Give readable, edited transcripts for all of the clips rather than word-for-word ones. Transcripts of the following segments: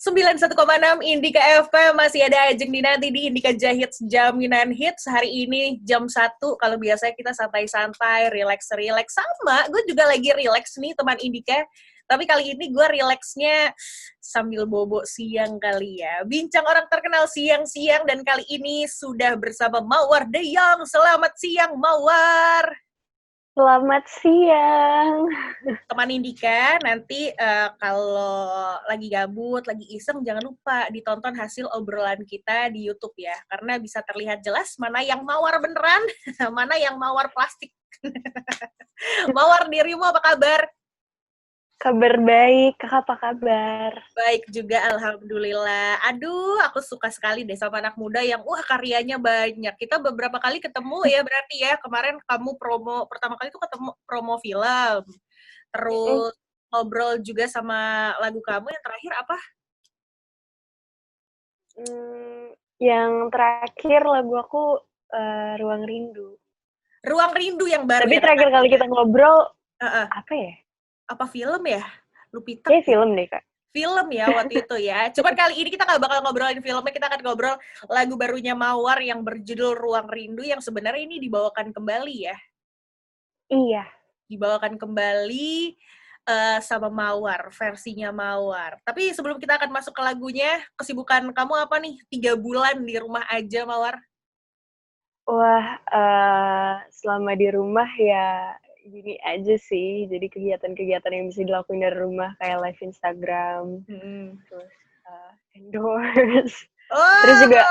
91,6 Indika FM masih ada Ajeng Dinanti di Indika Jahits Jaminan Hits. Hari ini jam 1, kalau biasanya kita santai-santai, relax-relax. Sama, gue juga lagi relax nih teman Indika. Tapi kali ini gue relaxnya sambil bobo siang kali ya. Bincang orang terkenal siang-siang dan kali ini sudah bersama Mawar De Jong. Selamat siang Mawar. Selamat siang. Teman Indika, nanti kalau lagi gabut, lagi iseng, jangan lupa ditonton hasil obrolan kita di YouTube ya. Karena bisa terlihat jelas mana yang mawar beneran, mana yang mawar plastik. Mawar, dirimu apa kabar? Kabar baik, kakak apa kabar? Baik juga, alhamdulillah. Aduh, aku suka sekali deh sama anak muda yang karyanya banyak. Kita beberapa kali ketemu ya berarti ya. Kemarin kamu pertama kali tuh ketemu promo film. Terus ngobrol juga sama lagu kamu yang terakhir apa? Yang terakhir lagu aku Ruang Rindu. Ruang Rindu yang baru. Tapi ya, terakhir kali kita ngobrol, apa ya? Apa film ya? Lupita. Kayak film deh, Kak. Film ya waktu itu ya. Cuman kali ini kita nggak bakal ngobrolin filmnya, kita akan ngobrol lagu barunya Mawar yang berjudul Ruang Rindu yang sebenarnya ini dibawakan kembali ya. Iya. Dibawakan kembali sama Mawar, versinya Mawar. Tapi sebelum kita akan masuk ke lagunya, kesibukan kamu apa nih? 3 bulan di rumah aja, Mawar. Wah, selama di rumah ya gini aja sih. Jadi kegiatan-kegiatan yang bisa dilakuin dari rumah kayak live Instagram, terus endorse. Terus juga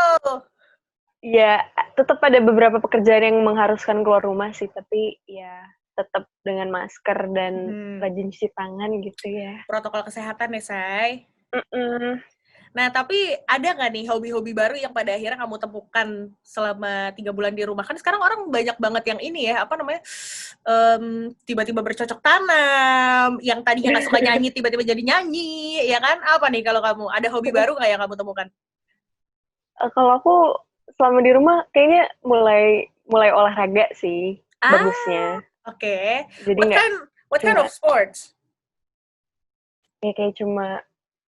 ya tetap ada beberapa pekerjaan yang mengharuskan keluar rumah sih, tapi ya tetap dengan masker dan rajin cuci tangan gitu ya. Protokol kesehatan ya, Say. Nah, tapi ada nggak nih hobi-hobi baru yang pada akhirnya kamu temukan selama 3 bulan di rumah? Kan sekarang orang banyak banget yang ini ya, apa namanya, tiba-tiba bercocok tanam, yang tadinya nggak suka nyanyi, tiba-tiba jadi nyanyi, ya kan? Apa nih kalau kamu? Ada hobi baru nggak yang kamu temukan? Kalau aku selama di rumah kayaknya mulai olahraga sih, bagusnya. Oke. Jadi What kind of sports? Ya kayak cuma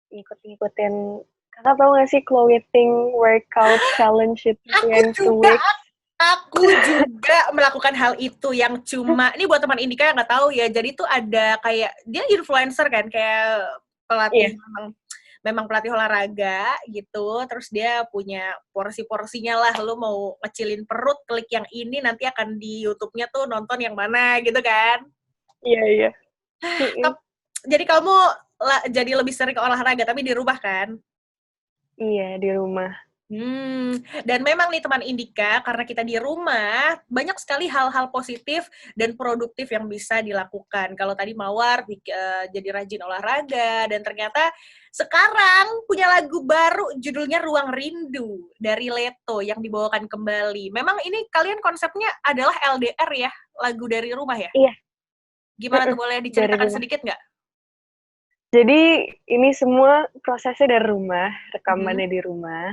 ngikutin. Kakak tahu nggak sih Chloe Ting workout challenge itu yang 2 weeks? Aku juga melakukan hal itu yang cuma, ini buat teman Indika yang nggak tahu ya, jadi tuh ada kayak, dia influencer kan, kayak pelatih, memang pelatih olahraga gitu, terus dia punya porsi-porsinya lah, lu mau ngecilin perut, klik yang ini, nanti akan di YouTube-nya tuh nonton yang mana gitu kan. Iya. Jadi kamu jadi lebih sering ke olahraga, tapi di rumah kan? Iya, di rumah. Dan memang nih teman Indika, karena kita di rumah, banyak sekali hal-hal positif dan produktif yang bisa dilakukan. Kalau tadi Mawar jadi rajin olahraga, dan ternyata sekarang punya lagu baru judulnya Ruang Rindu dari Leto yang dibawakan kembali. Memang ini kalian konsepnya adalah LDR ya, lagu dari rumah ya? Iya. Gimana tuh, boleh diceritakan sedikit nggak? Jadi ini semua prosesnya dari rumah, rekamannya di rumah,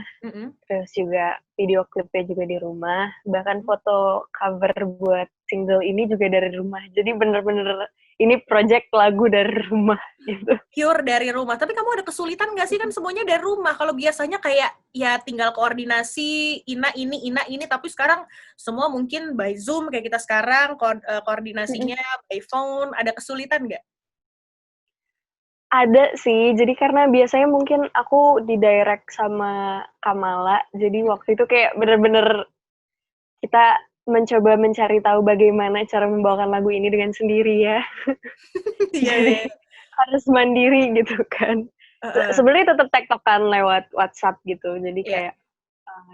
terus juga video klipnya juga di rumah, bahkan foto cover buat single ini juga dari rumah. Jadi bener-bener ini project lagu dari rumah gitu. Pure dari rumah. Tapi kamu ada kesulitan nggak sih, kan semuanya dari rumah? Kalau biasanya kayak ya tinggal koordinasi, Ina ini, tapi sekarang semua mungkin by Zoom kayak kita sekarang, koordinasinya by phone. Ada kesulitan nggak? Ada sih, jadi karena biasanya mungkin aku di-direct sama Kamala, jadi waktu itu kayak bener-bener kita mencoba mencari tahu bagaimana cara membawakan lagu ini dengan sendiri ya. Jadi harus mandiri gitu kan. Sebenarnya tetap tektokan lewat WhatsApp gitu, jadi kayak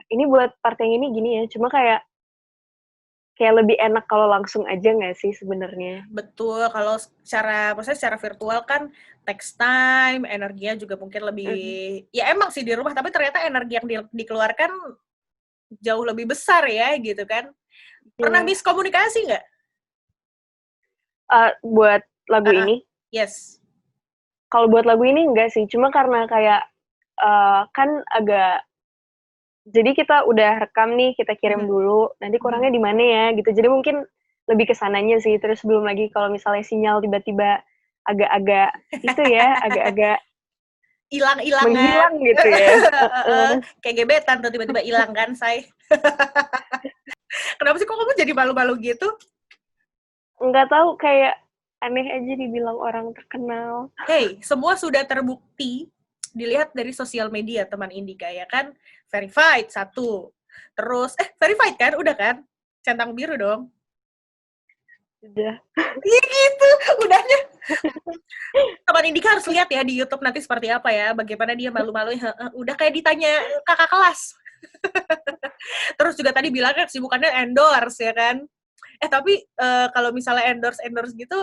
ini buat part yang ini gini ya, cuma kayak lebih enak kalau langsung aja nggak sih sebenarnya? Betul, kalau maksudnya secara virtual kan text time, energinya juga mungkin lebih, ya emang sih di rumah, tapi ternyata energi yang dikeluarkan jauh lebih besar ya, gitu kan. Pernah miskomunikasi nggak? Buat lagu ini? Yes. Kalau buat lagu ini enggak sih, cuma karena kayak kan agak, jadi kita udah rekam nih, kita kirim dulu, nanti kurangnya di mana ya gitu. Jadi mungkin lebih ke sananya sih. Terus belum lagi kalau misalnya sinyal tiba-tiba agak-agak itu ya, agak-agak hilang-hilangan. Menghilang gitu ya. Kayak gebetan tuh tiba-tiba hilang kan, say. Kenapa sih kok kamu jadi malu-malu gitu? Nggak tahu, kayak aneh aja dibilang orang terkenal. Hey, semua sudah terbukti dilihat dari sosial media teman Indika ya kan? Verified satu. Terus verified kan? Udah kan? Centang biru dong. Udah. Iya gitu, udahnya. Teman Indika harus lihat ya di YouTube nanti seperti apa ya, bagaimana dia malu-malu. Udah kayak ditanya kakak kelas. Terus juga tadi bilangnya kesibukannya endorse ya kan? Tapi kalau misalnya endorse gitu,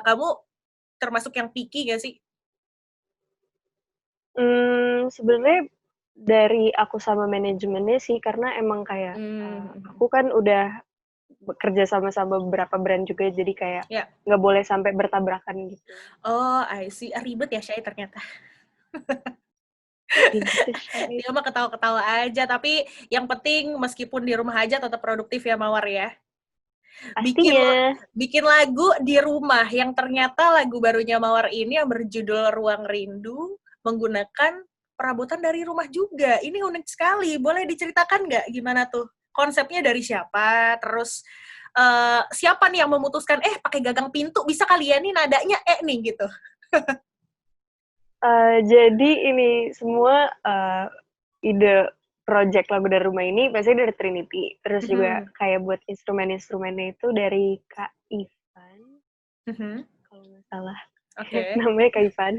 kamu termasuk yang picky gak sih? Sebenarnya dari aku sama manajemennya sih, karena emang kayak aku kan udah bekerja sama-sama beberapa brand juga, jadi kayak nggak boleh sampai bertabrakan gitu. Oh, I see. Ribet ya, Syai, ternyata. Dia mah ketawa-ketawa aja, tapi yang penting meskipun di rumah aja tetap produktif ya, Mawar ya. Bikin lagu di rumah yang ternyata lagu barunya Mawar ini yang berjudul Ruang Rindu menggunakan perabotan dari rumah juga. Ini unik sekali. Boleh diceritakan nggak gimana tuh? Konsepnya dari siapa? Terus siapa nih yang memutuskan pakai gagang pintu bisa kali ya nih nadanya nih gitu. Jadi ini semua ide project lagu dari rumah ini biasanya dari Trinity. Terus juga kayak buat instrumen-instrumennya itu dari Kak Ivan. Kalau nggak salah. Namanya Kak Ivan.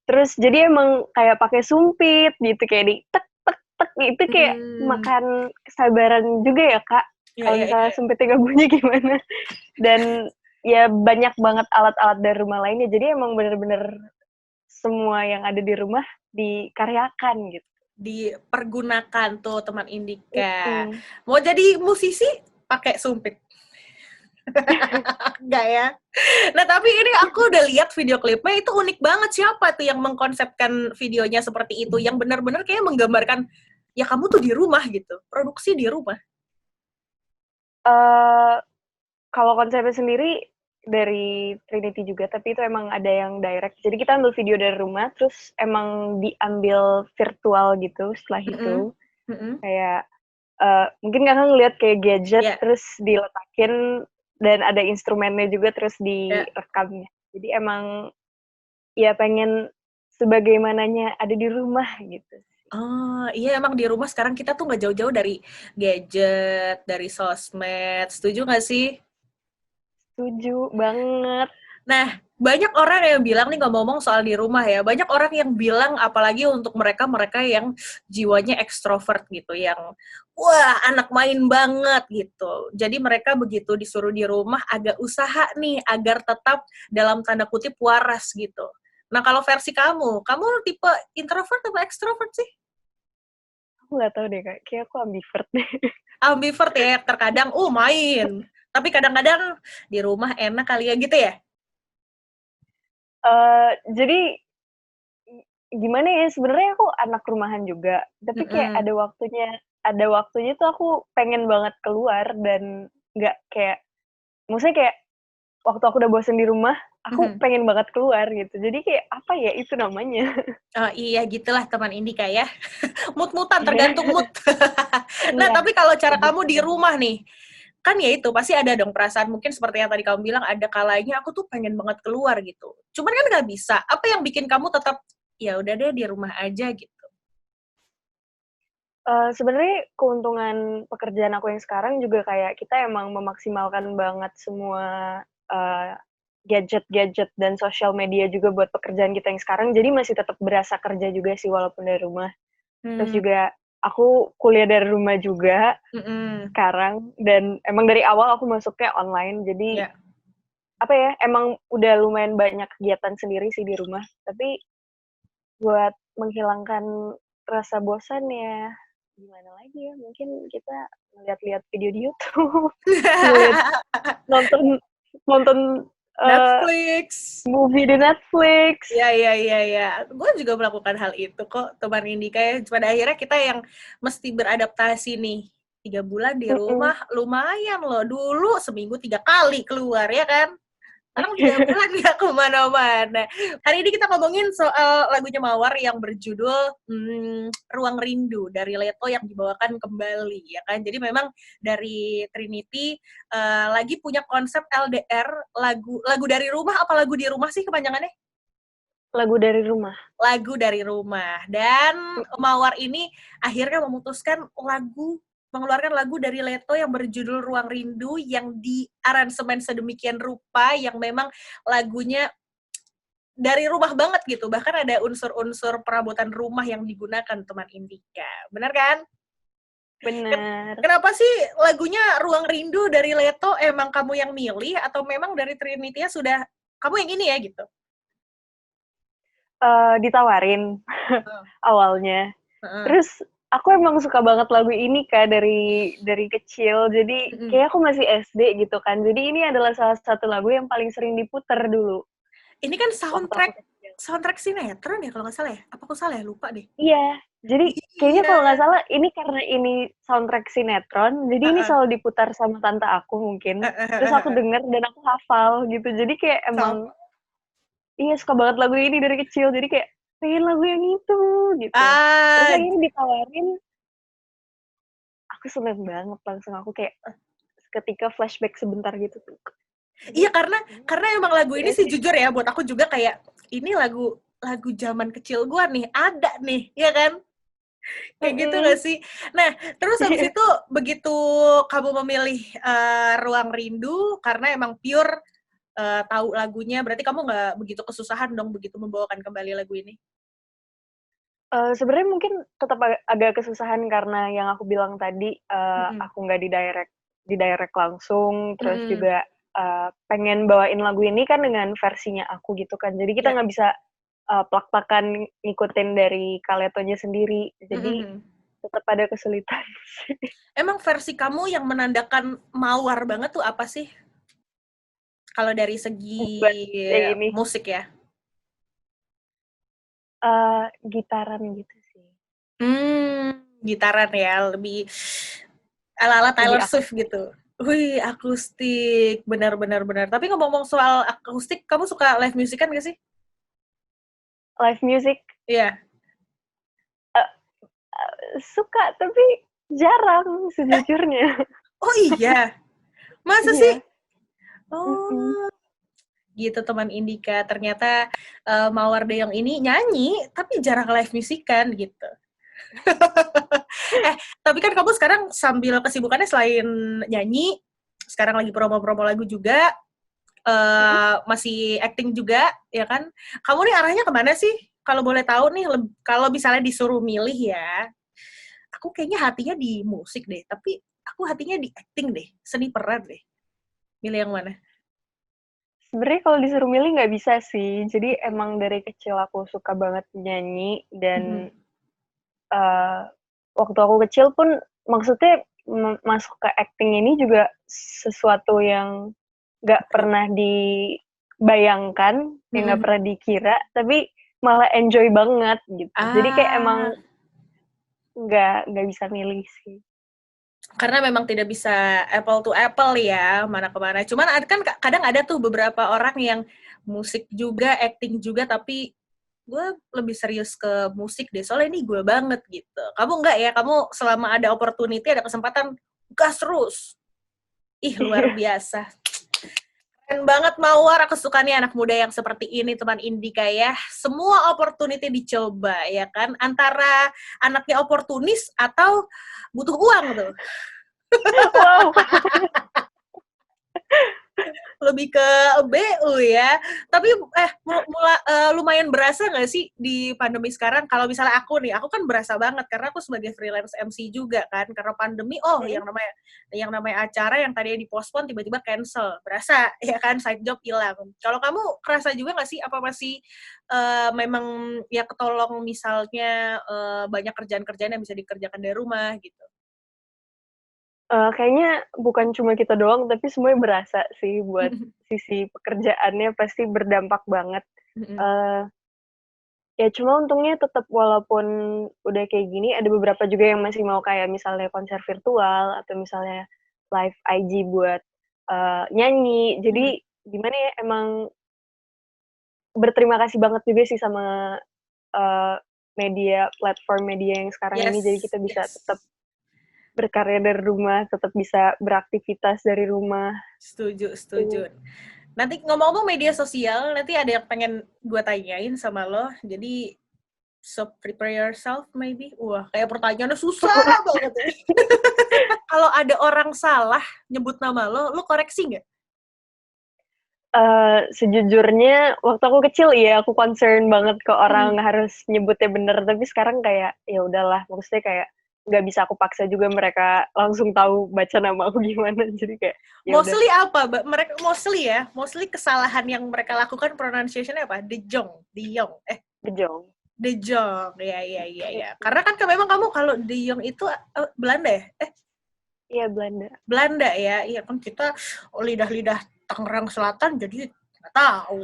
Terus jadi emang kayak pakai sumpit gitu, kayak di tek tek tek gitu, kayak makan kesabaran juga ya Kak. Kalau misalnya sumpitnya nggak bunyi gimana. Dan ya banyak banget alat-alat dari rumah lainnya. Jadi emang bener-bener semua yang ada di rumah dikaryakan gitu. Dipergunakan tuh teman Indika. Mau jadi musisi pakai sumpit. Enggak ya. Nah, tapi ini aku udah lihat video klipnya, itu unik banget. Siapa tuh yang mengkonsepkan videonya seperti itu, yang benar-benar kayak menggambarkan ya kamu tuh di rumah gitu, produksi di rumah. Kalau konsepnya sendiri dari Trinity juga, tapi itu emang ada yang direct. Jadi kita ambil video dari rumah, terus emang diambil virtual gitu setelah itu. Kayak mungkin kakak ngeliat kayak gadget, terus diletakin, dan ada instrumennya juga, terus direkamnya. Jadi emang ya pengen sebagaimananya ada di rumah gitu. Oh, iya emang di rumah sekarang kita tuh nggak jauh-jauh dari gadget, dari sosmed. Setuju nggak sih? Setuju banget. Nah, banyak orang yang bilang nih, ngomong-ngomong soal di rumah ya, banyak orang yang bilang apalagi untuk mereka yang jiwanya ekstrovert gitu, yang wah anak main banget gitu. Jadi mereka begitu disuruh di rumah agak usaha nih agar tetap dalam tanda kutip waras gitu. Nah kalau versi kamu tipe introvert atau ekstrovert sih? Aku nggak tahu deh Kak, kayak aku ambivert deh. Ambivert ya, terkadang main, tapi kadang-kadang di rumah enak kali ya gitu ya? Jadi gimana ya, sebenarnya aku anak rumahan juga, tapi kayak ada waktunya tuh aku pengen banget keluar, dan nggak kayak, maksudnya kayak waktu aku udah bosen di rumah, aku pengen banget keluar gitu. Jadi kayak apa ya itu namanya? Oh iya, gitulah teman Indika ya. Mood-moodan, tergantung mood. Nah, tapi kalau cara kamu di rumah nih, kan ya itu, pasti ada dong perasaan, mungkin seperti yang tadi kamu bilang, ada kalanya aku tuh pengen banget keluar gitu. Cuman kan nggak bisa. Apa yang bikin kamu tetap, ya udah deh di rumah aja gitu? Sebenarnya keuntungan pekerjaan aku yang sekarang juga kayak kita emang memaksimalkan banget semua gadget-gadget dan sosial media juga buat pekerjaan kita yang sekarang, jadi masih tetap berasa kerja juga sih walaupun dari rumah. Terus juga aku kuliah dari rumah juga sekarang, dan emang dari awal aku masuknya online, jadi apa ya, emang udah lumayan banyak kegiatan sendiri sih di rumah, tapi buat menghilangkan rasa bosan ya gimana lagi ya, mungkin kita ngeliat-liat video di YouTube, nonton Netflix, movie di Netflix. Ya. Gue juga melakukan hal itu kok, teman Indika ya. Pada akhirnya kita yang mesti beradaptasi nih. 3 bulan di rumah, lumayan loh. Dulu seminggu 3 kali keluar, ya kan? Sekarang 3 bulan ya kemana-mana. Hari ini kita ngomongin soal lagunya Mawar yang berjudul Ruang Rindu dari Leto yang dibawakan kembali, ya kan. Jadi memang dari Trinity lagi punya konsep LDR, lagu dari rumah apa lagu di rumah sih kepanjangannya? Lagu dari rumah. Lagu dari rumah. Dan Mawar ini akhirnya memutuskan mengeluarkan lagu dari Leto yang berjudul Ruang Rindu yang diaransemen sedemikian rupa yang memang lagunya dari rumah banget gitu. Bahkan ada unsur-unsur perabotan rumah yang digunakan teman Indika. Benar kan? Bener. Kenapa sih lagunya Ruang Rindu dari Leto emang kamu yang milih atau memang dari Trinity sudah kamu yang ini ya gitu? Ditawarin awalnya. Terus aku emang suka banget lagu ini Kak dari kecil. Jadi kayak aku masih SD gitu kan. Jadi ini adalah salah satu lagu yang paling sering diputer dulu. Ini kan soundtrack sinetron ya kalau nggak salah ya? Apa aku salah ya? Lupa deh. Iya. Jadi kayaknya kalau nggak salah ini karena ini soundtrack sinetron. Jadi ini selalu diputar sama tante aku mungkin. Terus aku denger dan aku hafal gitu. Jadi kayak emang iya suka banget lagu ini dari kecil. Jadi kayak pengen lagu yang itu gitu. Terus akhirnya ditawarin, aku seneng banget langsung aku kayak ketika flashback sebentar gitu tuh. Iya karena emang lagu ini sih jujur ya buat aku juga kayak ini lagu zaman kecil gua nih ada nih ya kan kayak gitu gak sih. Nah terus habis itu begitu kamu memilih Ruang Rindu karena emang pure tahu lagunya, berarti kamu nggak begitu kesusahan dong begitu membawakan kembali lagu ini? Sebenarnya mungkin tetap agak kesusahan karena yang aku bilang tadi, aku nggak di direct langsung, terus juga pengen bawain lagu ini kan dengan versinya aku gitu kan. Jadi kita nggak bisa plak-plakan ngikutin dari Kaletonya sendiri. Jadi tetap ada kesulitan. Emang versi kamu yang menandakan Mawar banget tuh apa sih? Kalau dari segi musik ya? Gitaran gitu sih. Gitaran ya, lebih ala-ala Taylor Swift gitu. Wih, akustik, benar. Tapi ngomong-ngomong soal akustik, kamu suka live music kan gak sih? Live music? Iya. Suka, tapi jarang sejujurnya. Oh iya? Masa sih? Oh, gitu teman Indika. Ternyata Mawar Deyong ini nyanyi, tapi jarang live musikan gitu. Tapi kan kamu sekarang sambil kesibukannya selain nyanyi, sekarang lagi promo-promo lagu juga, masih acting juga, ya kan? Kamu nih arahnya kemana sih? Kalau boleh tahu nih, kalau misalnya disuruh milih ya, aku kayaknya hatinya di musik deh, tapi aku hatinya di acting deh, seni peran deh. Milih yang mana? Sebenarnya kalau disuruh milih nggak bisa sih. Jadi emang dari kecil aku suka banget nyanyi dan waktu aku kecil pun maksudnya masuk ke acting ini juga sesuatu yang nggak pernah dibayangkan, yang nggak pernah dikira, tapi malah enjoy banget gitu. Jadi kayak emang nggak bisa milih sih. Karena memang tidak bisa apple to apple ya, mana kemana. Cuman kan kadang ada tuh beberapa orang yang musik juga, acting juga, tapi gue lebih serius ke musik deh, soalnya ini gue banget gitu. Kamu enggak ya? Kamu selama ada opportunity, ada kesempatan, gas terus. Ih, luar biasa. Keren banget Mawar, aku suka nih anak muda yang seperti ini, teman Indika ya. Semua opportunity dicoba, ya kan? Antara anaknya oportunis atau butuh uang tuh. Wow. Lebih ke BU ya. Tapi lumayan berasa nggak sih di pandemi sekarang? Kalau misalnya aku nih, aku kan berasa banget karena aku sebagai freelance MC juga kan. Karena pandemi, yang namanya acara yang tadinya dipospon tiba-tiba cancel. Berasa ya kan side job hilang. Kalau kamu kerasa juga nggak sih? Apa masih memang ya ketolong misalnya banyak kerjaan-kerjaan yang bisa dikerjakan dari rumah gitu? Kayaknya bukan cuma kita doang, tapi semuanya berasa sih buat sisi pekerjaannya pasti berdampak banget. Ya cuma untungnya tetap walaupun udah kayak gini, ada beberapa juga yang masih mau kayak misalnya konser virtual atau misalnya live IG buat nyanyi. Jadi gimana ya, emang berterima kasih banget juga sih sama platform media yang sekarang ini, jadi Yes, kita bisa tetap yes. berkarya dari rumah, tetap bisa beraktivitas dari rumah. Setuju, setuju. Nanti ngomong-ngomong media sosial, nanti ada yang pengen gue tanyain sama lo. Jadi, so prepare yourself maybe. Wah, kayak pertanyaannya susah banget ini. Kalau ada orang salah nyebut nama lo koreksi nggak? Sejujurnya waktu aku kecil ya aku concern banget ke Hmm. orang harus nyebutnya bener, tapi sekarang kayak ya udahlah, maksudnya kayak nggak bisa aku paksa juga mereka langsung tahu baca nama aku gimana, jadi kayak ya udah. Mostly apa? Mereka mostly kesalahan yang mereka lakukan pronunciation-nya apa? De Jong, Bejong. ya. Karena kan memang kamu kalau De Jong itu Belanda ya? Iya, Belanda. Belanda ya, iya kan kita lidah-lidah Tangerang Selatan jadi nggak tahu.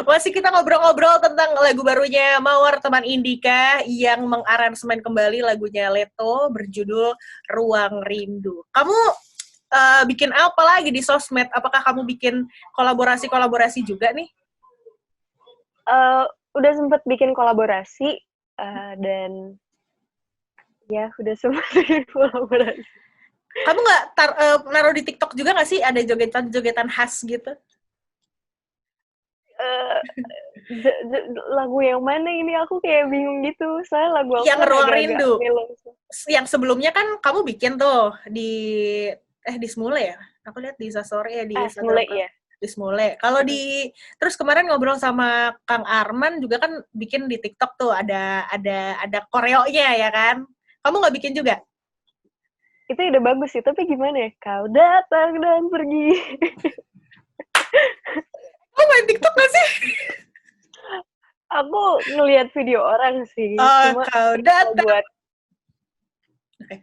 Masih kita ngobrol-ngobrol tentang lagu barunya Mawar teman Indika yang mengaransemen kembali lagunya Leto berjudul Ruang Rindu. Kamu bikin apa lagi di sosmed? Apakah kamu bikin kolaborasi-kolaborasi juga nih? Udah sempet bikin kolaborasi dan ya udah sempet bikin kolaborasi. Kamu nggak naruh di TikTok juga nggak sih ada jogetan-jogetan khas gitu? Eh, lagu yang mana ini, aku kayak bingung gitu, soalnya lagu aku Yang kan Ruang agak-agak Rindu. melo. Yang sebelumnya kan kamu bikin tuh di Smule ya. Aku lihat di Instastory ya di Instagram Mulai ya. di Smule. Kalau di terus kemarin ngobrol sama Kang Arman juga kan bikin di TikTok tuh ada koreonya ya kan. Kamu nggak bikin juga? Itu udah bagus sih, tapi gimana ya? Kau datang dan pergi. Kamu main TikTok nggak sih? Aku ngelihat video orang sih, Oh, cuma kau kalau datang. buat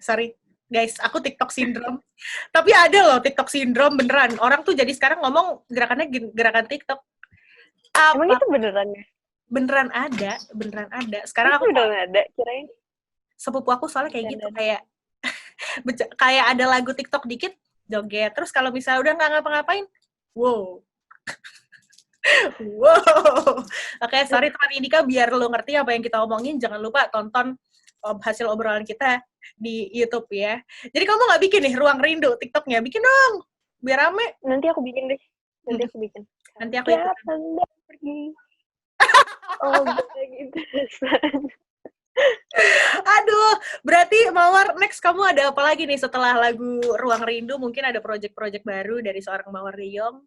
Sorry. Guys, aku TikTok syndrome. Tapi ada loh TikTok syndrome beneran. Orang tuh jadi sekarang ngomong gerakannya gerakan TikTok. emang Apa? itu beneran ya? Beneran ada, beneran ada. Sekarang Itu aku beneran ada, kirain sepupu aku soalnya kayak gitu, dandan. kayak ada lagu TikTok dikit joget. Terus kalau misalnya udah nggak ngapa-ngapain, wow, wow. Oke, sorry teman Indika, biar lo ngerti apa yang kita omongin, jangan lupa tonton hasil obrolan kita di YouTube ya. Jadi kamu nggak bikin nih Ruang Rindu TikToknya? Bikin dong, biar rame. Nanti aku bikin deh. Nanti aku bikin. Kau Nanti aku ikutan. datang dan pergi. Oh, begitu. Aduh, berarti Mawar, next kamu ada apa lagi nih setelah lagu Ruang Rindu? Mungkin ada project-project baru dari seorang Mawar Riyong?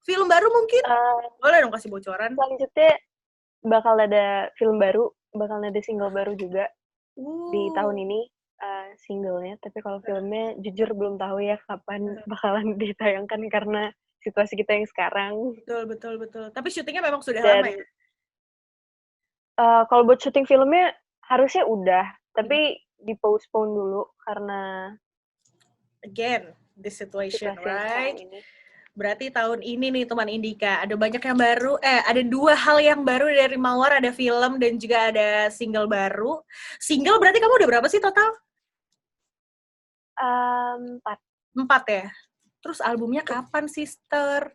Film baru mungkin? Boleh dong kasih bocoran. Selanjutnya bakal ada film baru, bakal ada single baru juga di tahun ini, singlenya. Tapi kalau filmnya jujur belum tahu ya kapan bakalan ditayangkan karena situasi kita yang sekarang. Betul. Tapi syutingnya memang sudah Dan lama ya? kalau buat syuting filmnya harusnya udah, tapi di-postpone dulu karena Again, this situation, situasi yang sekarang right? ini. Berarti tahun ini nih teman Indika, ada banyak yang baru, ada 2 hal yang baru dari Mawar, ada film dan juga ada single baru. Single berarti kamu udah berapa sih total? 4. 4 ya? Terus albumnya kapan, sister?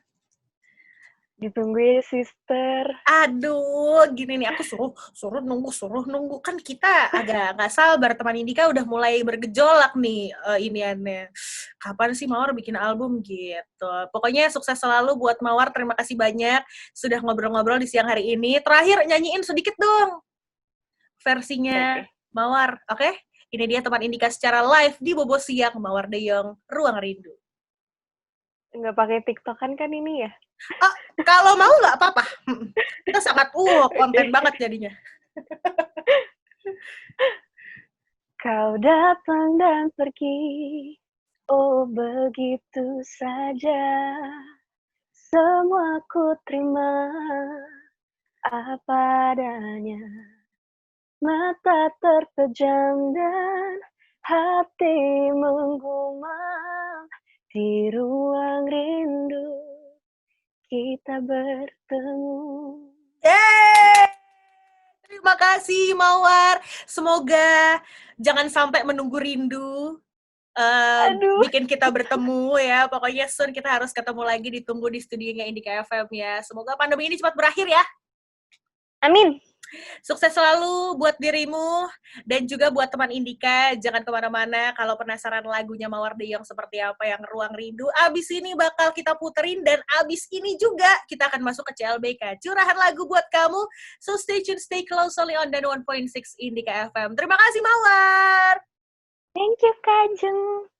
Ditunggu ya, sister. Aduh, gini nih, aku suruh nunggu. Kan kita agak nggak sabar, teman Indika udah mulai bergejolak nih iniannya. Kapan sih Mawar bikin album gitu. Pokoknya sukses selalu buat Mawar, terima kasih banyak sudah ngobrol-ngobrol di siang hari ini. Terakhir, nyanyiin sedikit dong versinya Okay. Mawar, oke? Ini dia teman Indika secara live di Bobo Siang, Mawar De Jong, Ruang Rindu. Nggak pakai TikTokan kan ini ya? Kalau mau nggak apa-apa. Kita sangat konten banget jadinya. Kau datang dan pergi, oh begitu saja. Semua ku terima apa adanya. Mata terpejam dan hati menggumam. Di ruang rindu kita bertemu. Yeay! Terima kasih Mawar. Semoga jangan sampai menunggu rindu. Aduh. bikin kita bertemu ya. Pokoknya soon kita harus ketemu lagi, ditunggu di studionya Indika FM ya. Semoga pandemi ini cepat berakhir ya. Amin. Sukses selalu buat dirimu dan juga buat teman Indika. Jangan kemana-mana. Kalau penasaran lagunya Mawar De Jong seperti apa yang Ruang Rindu, abis ini bakal kita puterin dan abis ini juga kita akan masuk ke CLBK. Curahan lagu buat kamu. So stay tune, stay close only on Dan 1.6 Indika FM. Terima kasih Mawar. Thank you, Kak Jeng.